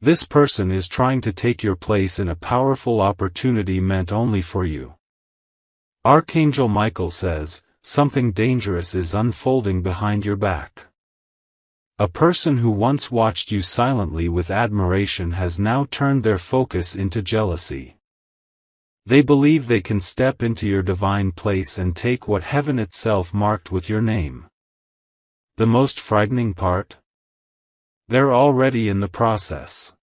This person is trying to take your place in a powerful opportunity meant only for you. Archangel Michael says, something dangerous is unfolding behind your back. A person who once watched you silently with admiration has now turned their focus into jealousy. They believe they can step into your divine place and take what heaven itself marked with your name. The most frightening part? They're already in the process.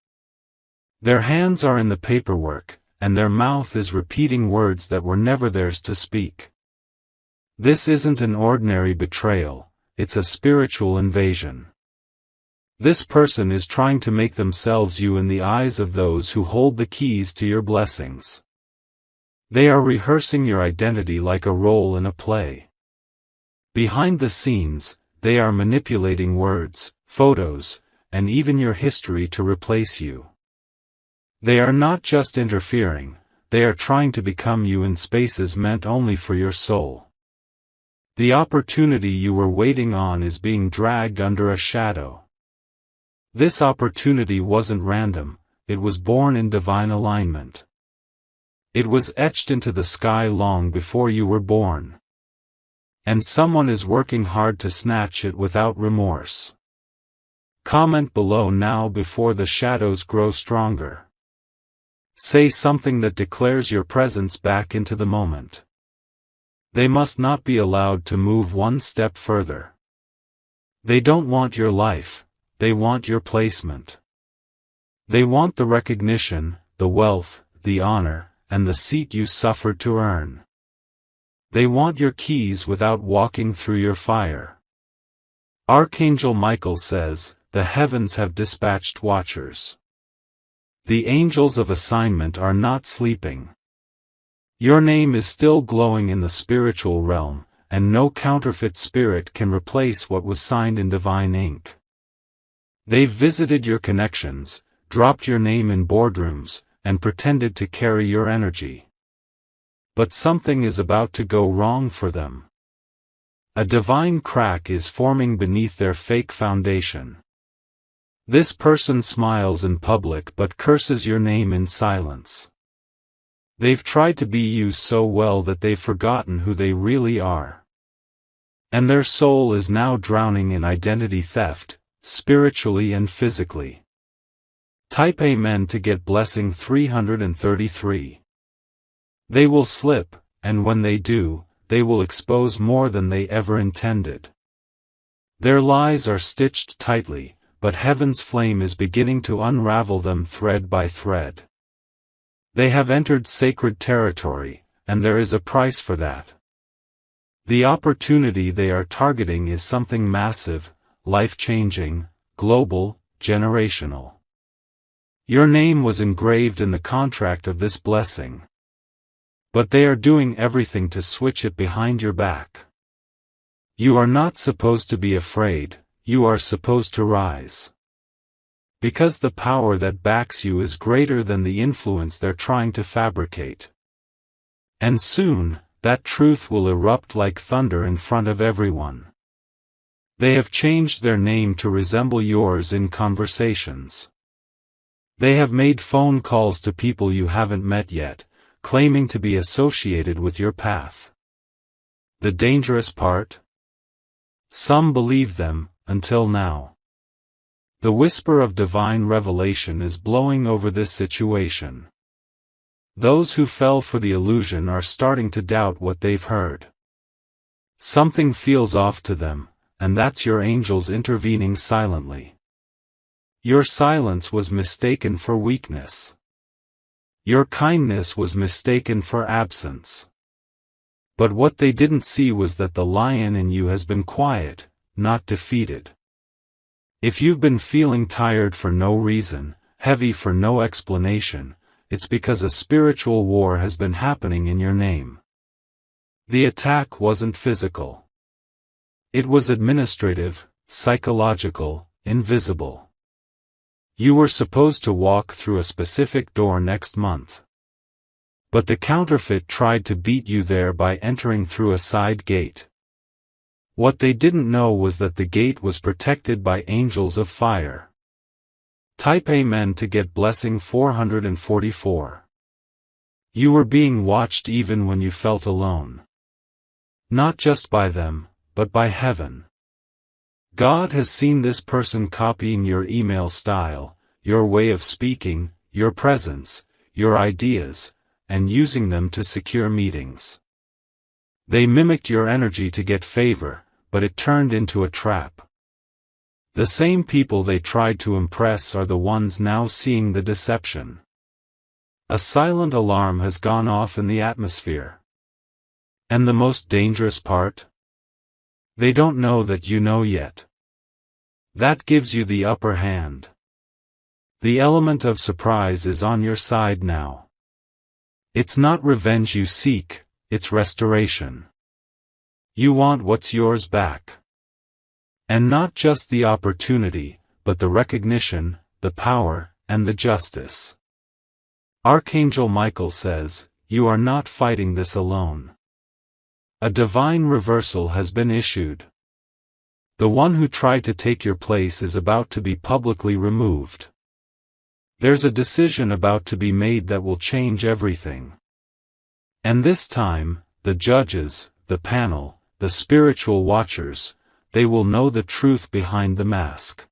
Their hands are in the paperwork, and their mouth is repeating words that were never theirs to speak. This isn't an ordinary betrayal, it's a spiritual invasion. This person is trying to make themselves you in the eyes of those who hold the keys to your blessings. They are rehearsing your identity like a role in a play. Behind the scenes, they are manipulating words, photos, and even your history to replace you. They are not just interfering, they are trying to become you in spaces meant only for your soul. The opportunity you were waiting on is being dragged under a shadow. This opportunity wasn't random, it was born in divine alignment. It was etched into the sky long before you were born. And someone is working hard to snatch it without remorse. Comment below now before the shadows grow stronger. Say something that declares your presence back into the moment. They must not be allowed to move one step further. They don't want your life, they want your placement. They want the recognition, the wealth, the honor, and the seat you suffered to earn. They want your keys without walking through your fire. Archangel Michael says, the heavens have dispatched watchers. The angels of assignment are not sleeping. Your name is still glowing in the spiritual realm, and no counterfeit spirit can replace what was signed in divine ink. They've visited your connections, dropped your name in boardrooms, and pretended to carry your energy. But something is about to go wrong for them. A divine crack is forming beneath their fake foundation. This person smiles in public but curses your name in silence. They've tried to be you so well that they've forgotten who they really are. And their soul is now drowning in identity theft, spiritually and physically. Type Amen to get blessing 333. They will slip, and when they do, they will expose more than they ever intended. Their lies are stitched tightly, but heaven's flame is beginning to unravel them thread by thread. They have entered sacred territory, and there is a price for that. The opportunity they are targeting is something massive, life-changing, global, generational. Your name was engraved in the contract of this blessing. But they are doing everything to switch it behind your back. You are not supposed to be afraid, you are supposed to rise. Because the power that backs you is greater than the influence they're trying to fabricate. And soon, that truth will erupt like thunder in front of everyone. They have changed their name to resemble yours in conversations. They have made phone calls to people you haven't met yet, claiming to be associated with your path. The dangerous part? Some believe them, until now. The whisper of divine revelation is blowing over this situation. Those who fell for the illusion are starting to doubt what they've heard. Something feels off to them, and that's your angels intervening silently. Your silence was mistaken for weakness. Your kindness was mistaken for absence. But what they didn't see was that the lion in you has been quiet, not defeated. If you've been feeling tired for no reason, heavy for no explanation, it's because a spiritual war has been happening in your name. The attack wasn't physical. It was administrative, psychological, invisible. You were supposed to walk through a specific door next month. But the counterfeit tried to beat you there by entering through a side gate. What they didn't know was that the gate was protected by angels of fire. Type Amen to get blessing 444. You were being watched even when you felt alone. Not just by them, but by heaven. God has seen this person copying your email style, your way of speaking, your presence, your ideas, and using them to secure meetings. They mimicked your energy to get favor, but it turned into a trap. The same people they tried to impress are the ones now seeing the deception. A silent alarm has gone off in the atmosphere. And the most dangerous part? They don't know that you know yet. That gives you the upper hand. The element of surprise is on your side now. It's not revenge you seek, it's restoration. You want what's yours back. And not just the opportunity, but the recognition, the power, and the justice. Archangel Michael says, you are not fighting this alone. A divine reversal has been issued. The one who tried to take your place is about to be publicly removed. There's a decision about to be made that will change everything. And this time, the judges, the panel, the spiritual watchers, they will know the truth behind the mask.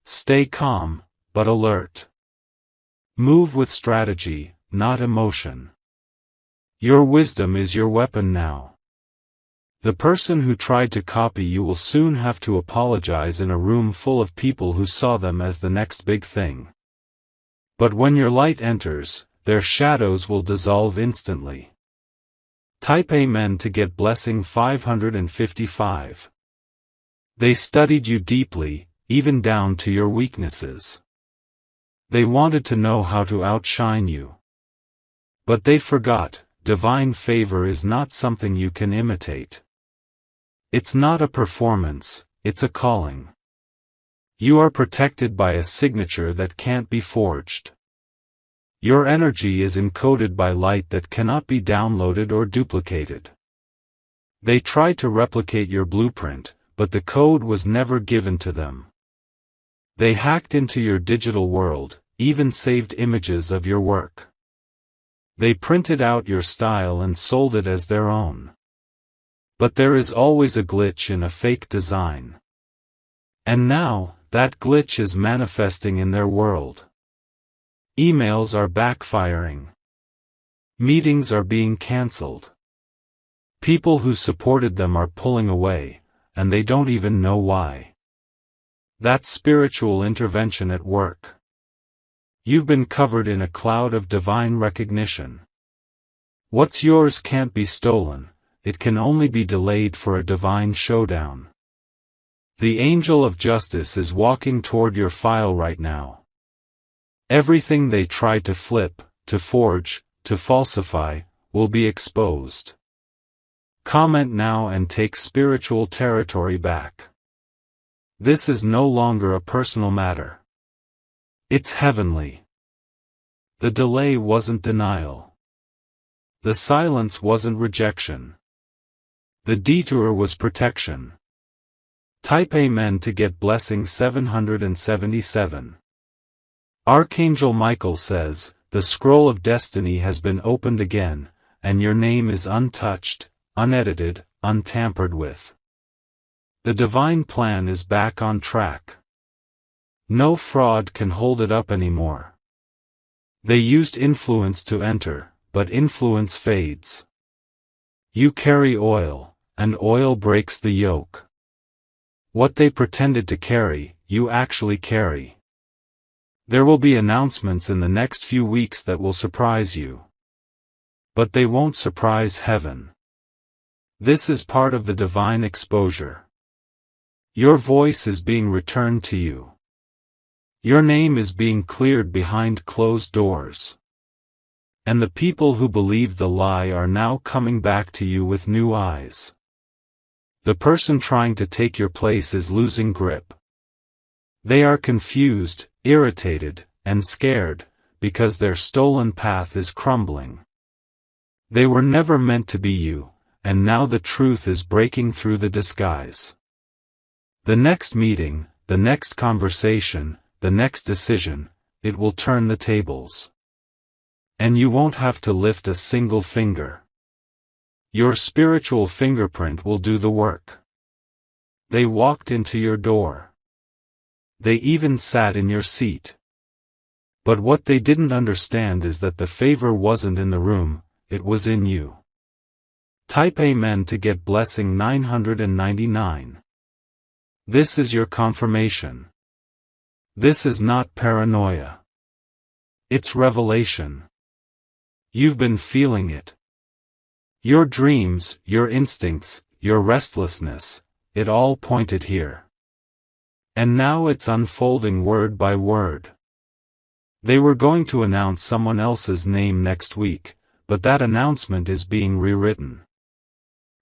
Stay calm, but alert. Move with strategy, not emotion. Your wisdom is your weapon now. The person who tried to copy you will soon have to apologize in a room full of people who saw them as the next big thing. But when your light enters, their shadows will dissolve instantly. Type Amen to get blessing 555. They studied you deeply, even down to your weaknesses. They wanted to know how to outshine you. But they forgot, divine favor is not something you can imitate. It's not a performance, it's a calling. You are protected by a signature that can't be forged. Your energy is encoded by light that cannot be downloaded or duplicated. They tried to replicate your blueprint, but the code was never given to them. They hacked into your digital world, even saved images of your work. They printed out your style and sold it as their own. But there is always a glitch in a fake design. And now, that glitch is manifesting in their world. Emails are backfiring. Meetings are being cancelled. People who supported them are pulling away, and they don't even know why. That's spiritual intervention at work. You've been covered in a cloud of divine recognition. What's yours can't be stolen, it can only be delayed for a divine showdown. The angel of justice is walking toward your file right now. Everything they tried to flip, to forge, to falsify, will be exposed. Comment now and take spiritual territory back. This is no longer a personal matter. It's heavenly. The delay wasn't denial. The silence wasn't rejection. The detour was protection. Type Amen to get blessing 777. Archangel Michael says, the scroll of destiny has been opened again, and your name is untouched, unedited, untampered with. The divine plan is back on track. No fraud can hold it up anymore. They used influence to enter, but influence fades. You carry oil, and oil breaks the yoke. What they pretended to carry, you actually carry. There will be announcements in the next few weeks that will surprise you. But they won't surprise heaven. This is part of the divine exposure. Your voice is being returned to you. Your name is being cleared behind closed doors. And the people who believed the lie are now coming back to you with new eyes. The person trying to take your place is losing grip. They are confused, irritated, and scared, because their stolen path is crumbling. They were never meant to be you, and now the truth is breaking through the disguise. The next meeting, the next conversation, the next decision, it will turn the tables. And you won't have to lift a single finger. Your spiritual fingerprint will do the work. They walked into your door. They even sat in your seat. But what they didn't understand is that the favor wasn't in the room, it was in you. Type Amen to get blessing 999. This is your confirmation. This is not paranoia. It's revelation. You've been feeling it. Your dreams, your instincts, your restlessness, it all pointed here. And now it's unfolding word by word. They were going to announce someone else's name next week, but that announcement is being rewritten.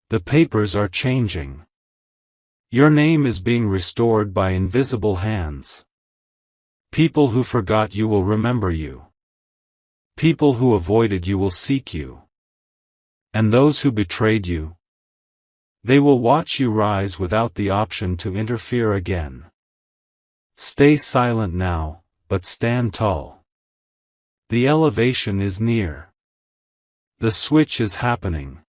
The papers are changing. Your name is being restored by invisible hands. People who forgot you will remember you. People who avoided you will seek you. And those who betrayed you, they will watch you rise without the option to interfere again. Stay silent now, but stand tall. The elevation is near. The switch is happening.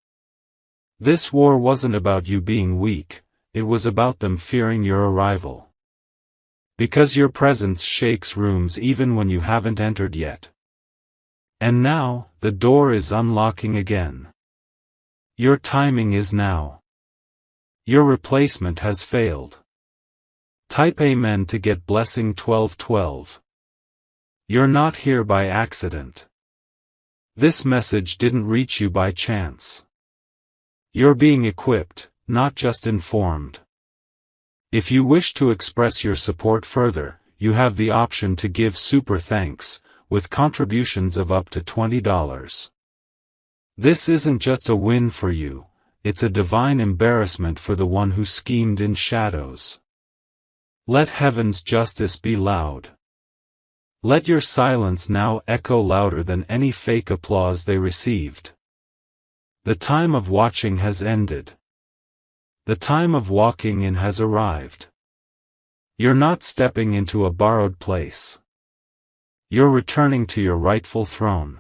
This war wasn't about you being weak, it was about them fearing your arrival. Because your presence shakes rooms even when you haven't entered yet. And now, the door is unlocking again. Your timing is now. Your replacement has failed. Type Amen to get blessing 1212. You're not here by accident. This message didn't reach you by chance. You're being equipped, not just informed. If you wish to express your support further, you have the option to give super thanks, with contributions of up to $20. This isn't just a win for you, it's a divine embarrassment for the one who schemed in shadows. Let heaven's justice be loud. Let your silence now echo louder than any fake applause they received. The time of watching has ended. The time of walking in has arrived. You're not stepping into a borrowed place. You're returning to your rightful throne.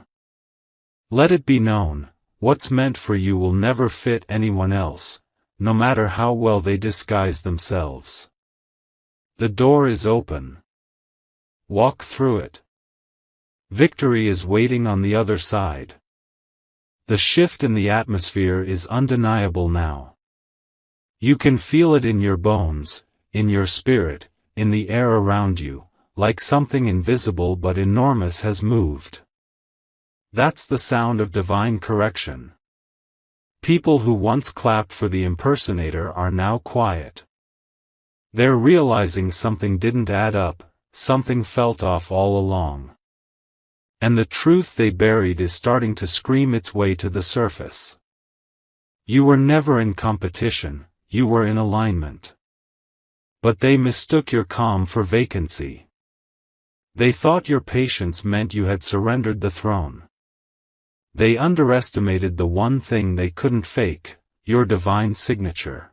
Let it be known, what's meant for you will never fit anyone else, no matter how well they disguise themselves. The door is open. Walk through it. Victory is waiting on the other side. The shift in the atmosphere is undeniable now. You can feel it in your bones, in your spirit, in the air around you, like something invisible but enormous has moved. That's the sound of divine correction. People who once clapped for the impersonator are now quiet. They're realizing something didn't add up, something felt off all along. And the truth they buried is starting to scream its way to the surface. You were never in competition, you were in alignment. But they mistook your calm for vacancy. They thought your patience meant you had surrendered the throne. They underestimated the one thing they couldn't fake, your divine signature.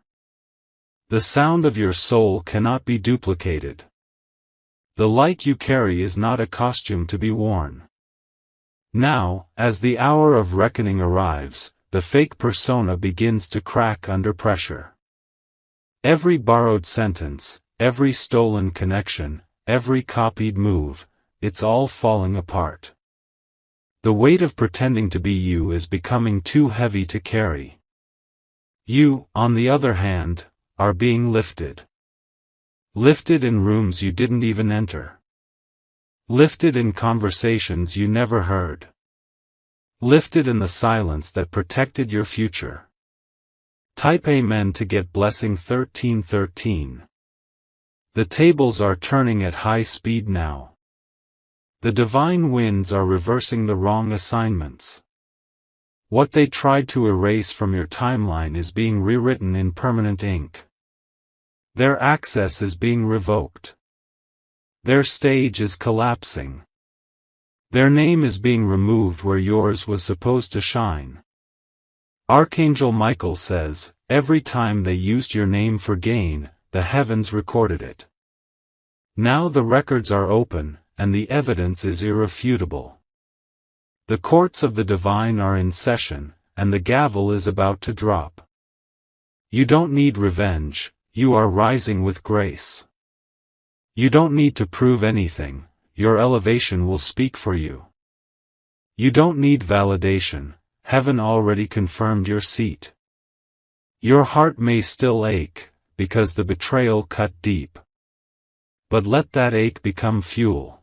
The sound of your soul cannot be duplicated. The light you carry is not a costume to be worn. Now, as the hour of reckoning arrives, the fake persona begins to crack under pressure. Every borrowed sentence, every stolen connection, every copied move, it's all falling apart. The weight of pretending to be you is becoming too heavy to carry. You, on the other hand, are being lifted. Lifted in rooms you didn't even enter. Lifted in conversations you never heard. Lifted in the silence that protected your future. Type Amen to get blessing 1313. The tables are turning at high speed now. The divine winds are reversing the wrong assignments. What they tried to erase from your timeline is being rewritten in permanent ink. Their access is being revoked. Their stage is collapsing. Their name is being removed where yours was supposed to shine. Archangel Michael says, every time they used your name for gain, the heavens recorded it. Now the records are open, and the evidence is irrefutable. The courts of the divine are in session, and the gavel is about to drop. You don't need revenge, you are rising with grace. You don't need to prove anything, your elevation will speak for you. You don't need validation, heaven already confirmed your seat. Your heart may still ache, because the betrayal cut deep. But let that ache become fuel.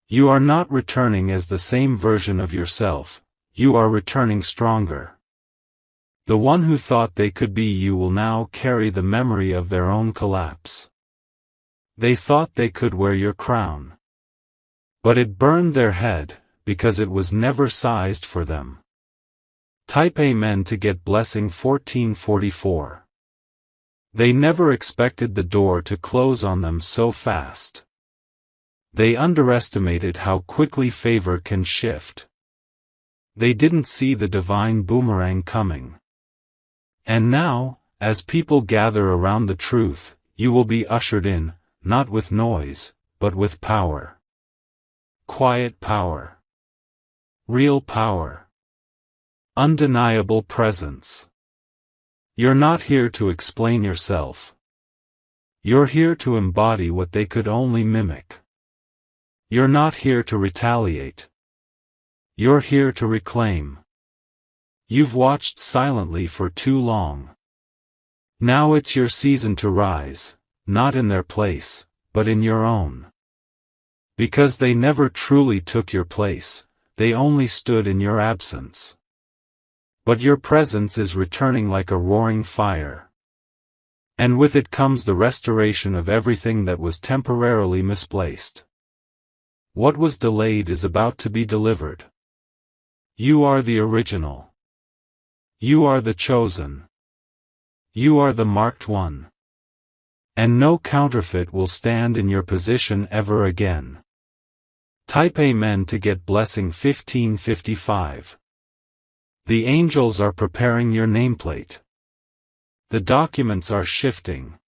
You are not returning as the same version of yourself, you are returning stronger. The one who thought they could be you will now carry the memory of their own collapse. They thought they could wear your crown. But it burned their head, because it was never sized for them. Type Amen to get blessing 1444. They never expected the door to close on them so fast. They underestimated how quickly favor can shift. They didn't see the divine boomerang coming. And now, as people gather around the truth, you will be ushered in, not with noise, but with power. Quiet power. Real power. Undeniable presence. You're not here to explain yourself. You're here to embody what they could only mimic. You're not here to retaliate. You're here to reclaim. You've watched silently for too long. Now it's your season to rise, not in their place, but in your own. Because they never truly took your place, they only stood in your absence. But your presence is returning like a roaring fire. And with it comes the restoration of everything that was temporarily misplaced. What was delayed is about to be delivered. You are the original. You are the chosen. You are the marked one. And no counterfeit will stand in your position ever again. Type Amen to get blessing 1555. The angels are preparing your nameplate. The documents are shifting.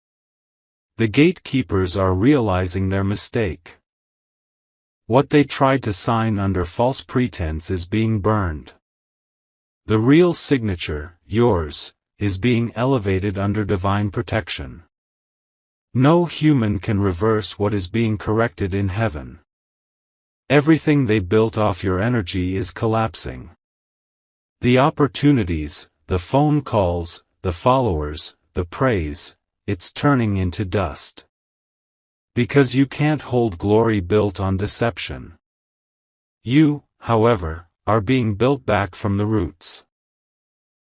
The gatekeepers are realizing their mistake. What they tried to sign under false pretense is being burned. The real signature, yours, is being elevated under divine protection. No human can reverse what is being corrected in heaven. Everything they built off your energy is collapsing. The opportunities, the phone calls, the followers, the praise, it's turning into dust. Because you can't hold glory built on deception. You, however, are being built back from the roots.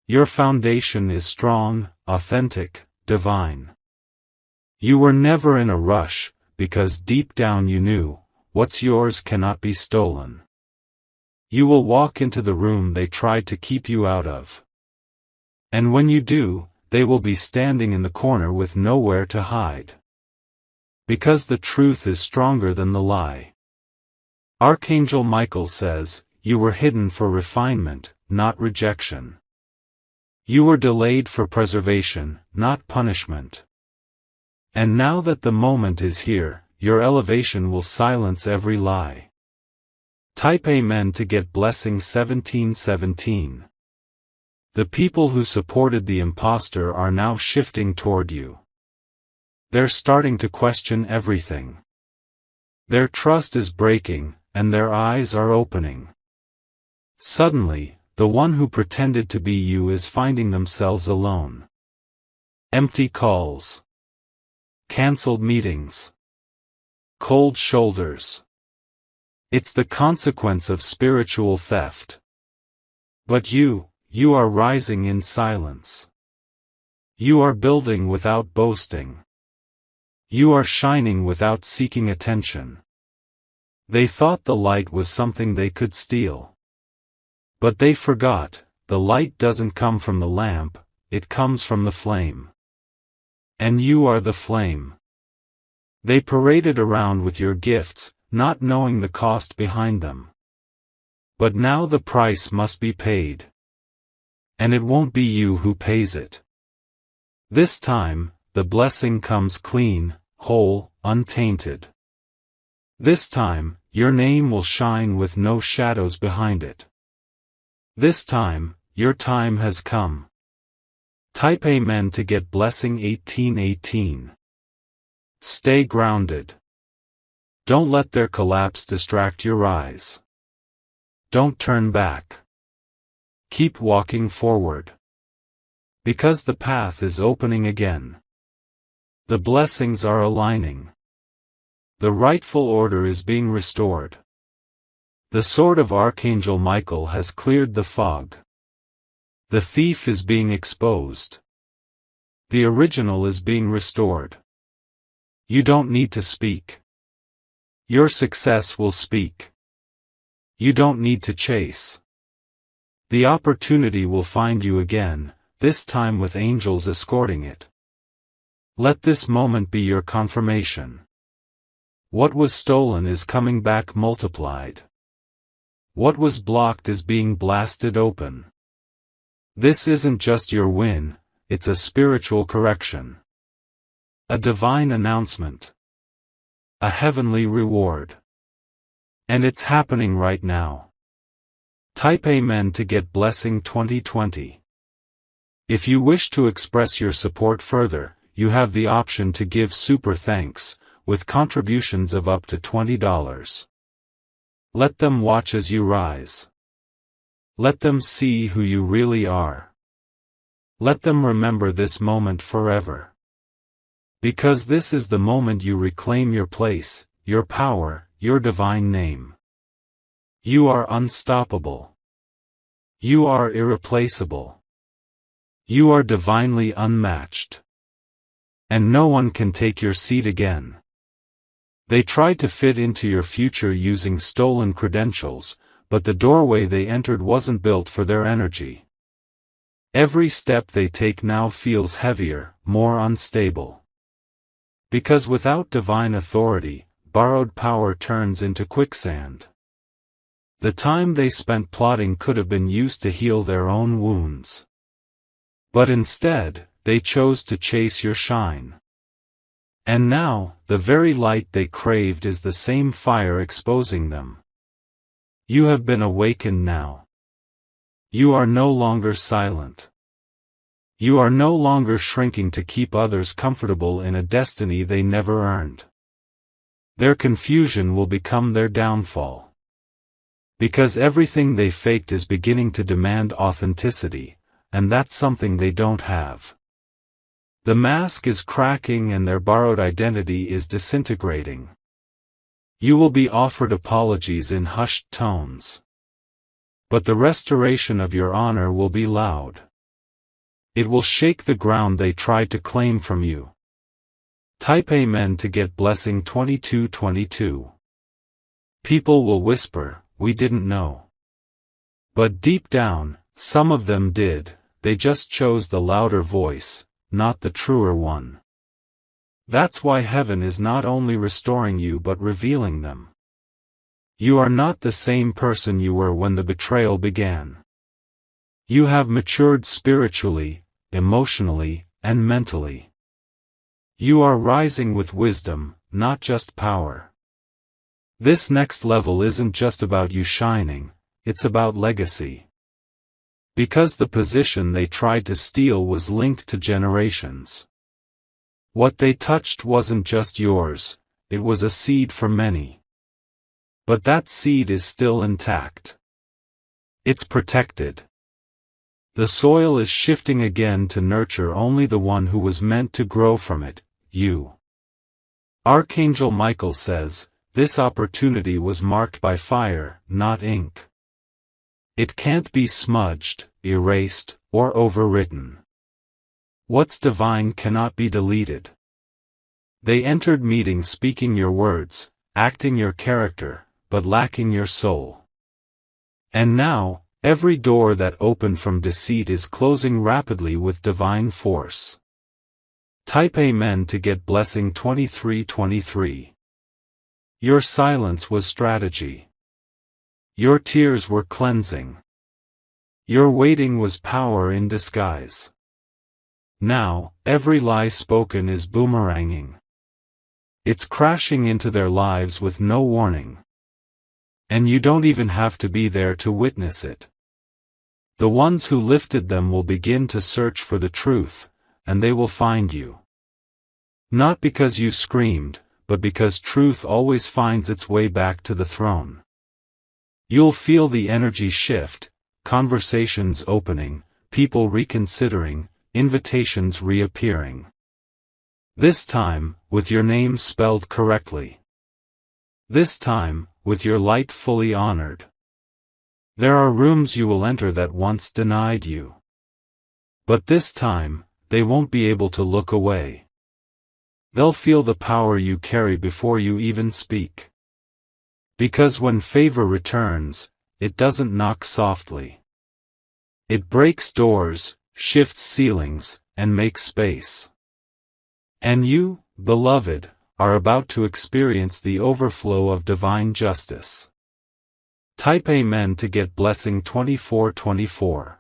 Your foundation is strong, authentic, divine. You were never in a rush, because deep down you knew, what's yours cannot be stolen. You will walk into the room they tried to keep you out of. And when you do, they will be standing in the corner with nowhere to hide. Because the truth is stronger than the lie. Archangel Michael says, you were hidden for refinement, not rejection. You were delayed for preservation, not punishment. And now that the moment is here, your elevation will silence every lie. Type Amen to get blessing 1717. The people who supported the imposter are now shifting toward you. They're starting to question everything. Their trust is breaking, and their eyes are opening. Suddenly, the one who pretended to be you is finding themselves alone. Empty calls. Cancelled meetings. Cold shoulders. It's the consequence of spiritual theft. But you are rising in silence. You are building without boasting. You are shining without seeking attention. They thought the light was something they could steal. But they forgot, the light doesn't come from the lamp, it comes from the flame. And you are the flame. They paraded around with your gifts, not knowing the cost behind them. But now the price must be paid. And it won't be you who pays it. This time, the blessing comes clean, whole, untainted. This time, your name will shine with no shadows behind it. This time, your time has come. Type Amen to get blessing 1818. Stay grounded. Don't let their collapse distract your eyes. Don't turn back. Keep walking forward. Because the path is opening again. The blessings are aligning. The rightful order is being restored. The sword of Archangel Michael has cleared the fog. The thief is being exposed. The original is being restored. You don't need to speak. Your success will speak. You don't need to chase. The opportunity will find you again, this time with angels escorting it. Let this moment be your confirmation. What was stolen is coming back multiplied. What was blocked is being blasted open. This isn't just your win, it's a spiritual correction. A divine announcement. A heavenly reward. And it's happening right now. Type Amen to get blessing 2020. If you wish to express your support further, you have the option to give super thanks, with contributions of up to $20. Let them watch as you rise. Let them see who you really are. Let them remember this moment forever. Because this is the moment you reclaim your place, your power, your divine name. You are unstoppable. You are irreplaceable. You are divinely unmatched. And no one can take your seat again. They tried to fit into your future using stolen credentials, but the doorway they entered wasn't built for their energy. Every step they take now feels heavier, more unstable. Because without divine authority, borrowed power turns into quicksand. The time they spent plotting could have been used to heal their own wounds. But instead, they chose to chase your shine. And now, the very light they craved is the same fire exposing them. You have been awakened now. You are no longer silent. You are no longer shrinking to keep others comfortable in a destiny they never earned. Their confusion will become their downfall. Because everything they faked is beginning to demand authenticity, and that's something they don't have. The mask is cracking and their borrowed identity is disintegrating. You will be offered apologies in hushed tones. But the restoration of your honor will be loud. It will shake the ground they tried to claim from you. Type Amen to get blessing 2222. People will whisper, "We didn't know." But deep down, some of them did, they just chose the louder voice, not the truer one. That's why heaven is not only restoring you but revealing them. You are not the same person you were when the betrayal began. You have matured spiritually, emotionally, and mentally. You are rising with wisdom, not just power. This next level isn't just about you shining, it's about legacy. Because the position they tried to steal was linked to generations. What they touched wasn't just yours, it was a seed for many. But that seed is still intact. It's protected. The soil is shifting again to nurture only the one who was meant to grow from it, you. Archangel Michael says, this opportunity was marked by fire, not ink. It can't be smudged, erased, or overwritten. What's divine cannot be deleted. They entered meeting speaking your words, acting your character, but lacking your soul. And now, every door that opened from deceit is closing rapidly with divine force. Type Amen to get blessing 2323. Your silence was strategy. Your tears were cleansing. Your waiting was power in disguise. Now, every lie spoken is boomeranging. It's crashing into their lives with no warning. And you don't even have to be there to witness it. The ones who lifted them will begin to search for the truth, and they will find you. Not because you screamed, but because truth always finds its way back to the throne. You'll feel the energy shift, conversations opening, people reconsidering, invitations reappearing. This time, with your name spelled correctly. This time, with your light fully honored. There are rooms you will enter that once denied you. But this time, they won't be able to look away. They'll feel the power you carry before you even speak. Because when favor returns, it doesn't knock softly. It breaks doors, shifts ceilings, and makes space. And you, beloved, are about to experience the overflow of divine justice. Type Amen to get blessing 2424.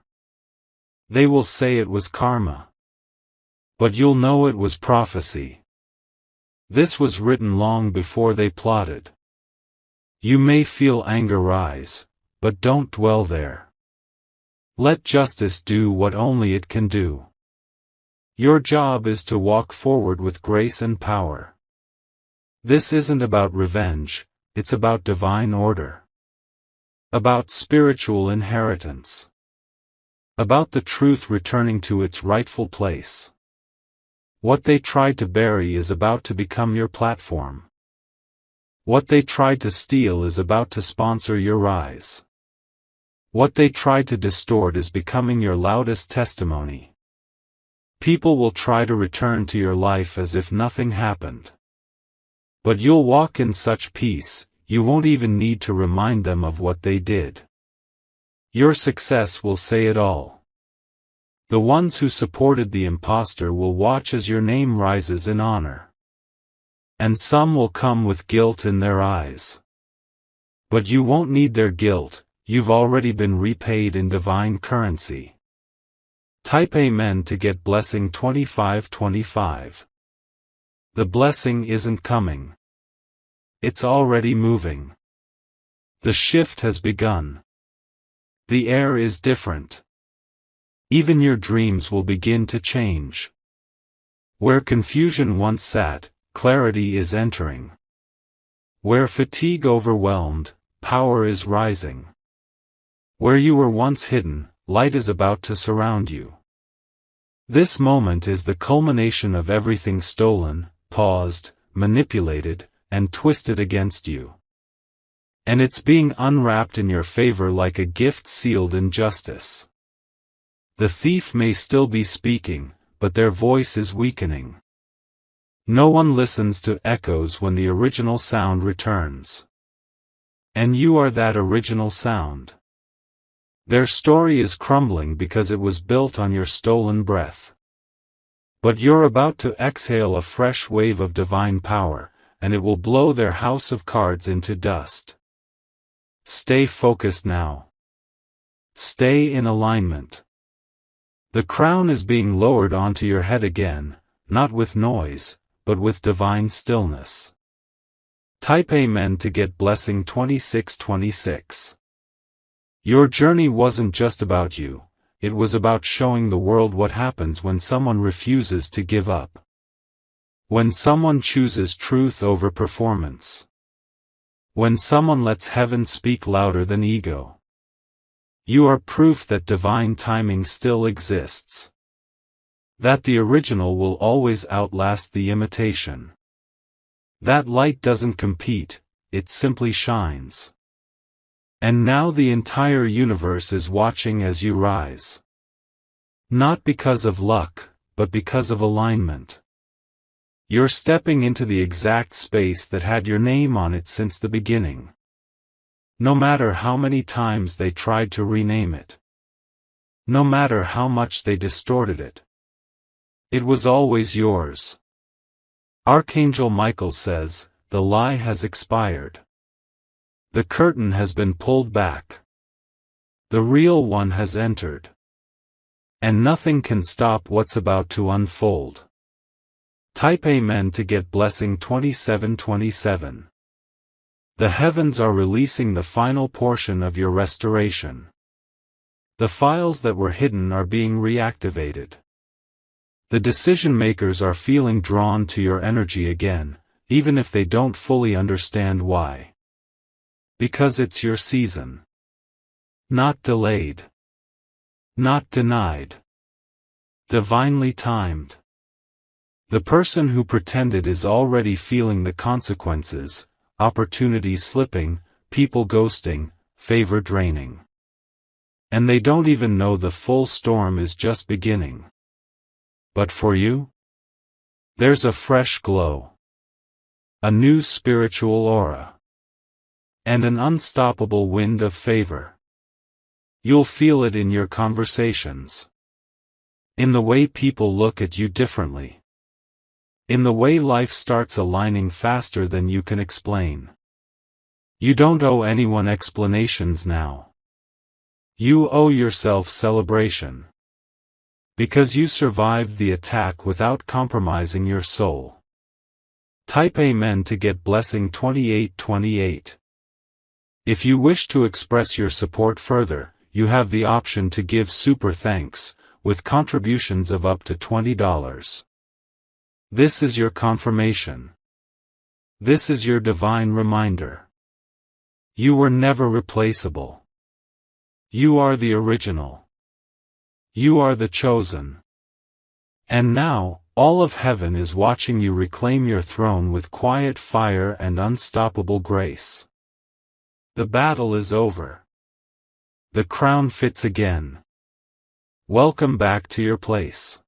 They will say it was karma. But you'll know it was prophecy. This was written long before they plotted. You may feel anger rise, but don't dwell there. Let justice do what only it can do. Your job is to walk forward with grace and power. This isn't about revenge, it's about divine order. About spiritual inheritance. About the truth returning to its rightful place. What they tried to bury is about to become your platform. What they tried to steal is about to sponsor your rise. What they tried to distort is becoming your loudest testimony. People will try to return to your life as if nothing happened. But you'll walk in such peace, you won't even need to remind them of what they did. Your success will say it all. The ones who supported the impostor will watch as your name rises in honor. And some will come with guilt in their eyes. But you won't need their guilt, you've already been repaid in divine currency. Type Amen to get blessing 2525. The blessing isn't coming. It's already moving. The shift has begun. The air is different. Even your dreams will begin to change. Where confusion once sat, clarity is entering. Where fatigue overwhelmed, power is rising. Where you were once hidden, light is about to surround you. This moment is the culmination of everything stolen, paused, manipulated, and twisted against you. And it's being unwrapped in your favor like a gift sealed in justice. The thief may still be speaking, but their voice is weakening. No one listens to echoes when the original sound returns. And you are that original sound. Their story is crumbling because it was built on your stolen breath. But you're about to exhale a fresh wave of divine power, and it will blow their house of cards into dust. Stay focused now. Stay in alignment. The crown is being lowered onto your head again, not with noise, but with divine stillness. Type Amen to get blessing 2626. Your journey wasn't just about you, it was about showing the world what happens when someone refuses to give up. When someone chooses truth over performance. When someone lets heaven speak louder than ego. You are proof that divine timing still exists. That the original will always outlast the imitation. That light doesn't compete, it simply shines. And now the entire universe is watching as you rise. Not because of luck, but because of alignment. You're stepping into the exact space that had your name on it since the beginning. No matter how many times they tried to rename it. No matter how much they distorted it. It was always yours. Archangel Michael says, the lie has expired. The curtain has been pulled back. The real one has entered. And nothing can stop what's about to unfold. Type Amen to get blessing 2727. The heavens are releasing the final portion of your restoration. The files that were hidden are being reactivated. The decision makers are feeling drawn to your energy again, even if they don't fully understand why. Because it's your season. Not delayed. Not denied. Divinely timed. The person who pretended is already feeling the consequences, opportunities slipping, people ghosting, favor draining. And they don't even know the full storm is just beginning. But for you? There's a fresh glow. A new spiritual aura. And an unstoppable wind of favor. You'll feel it in your conversations. In the way people look at you differently. In the way life starts aligning faster than you can explain. You don't owe anyone explanations now. You owe yourself celebration. Because you survived the attack without compromising your soul. Type Amen to get blessing 2828. If you wish to express your support further, you have the option to give super thanks, with contributions of up to $20. This is your confirmation. This is your divine reminder. You were never replaceable. You are the original. You are the chosen. And now, all of heaven is watching you reclaim your throne with quiet fire and unstoppable grace. The battle is over. The crown fits again. Welcome back to your place.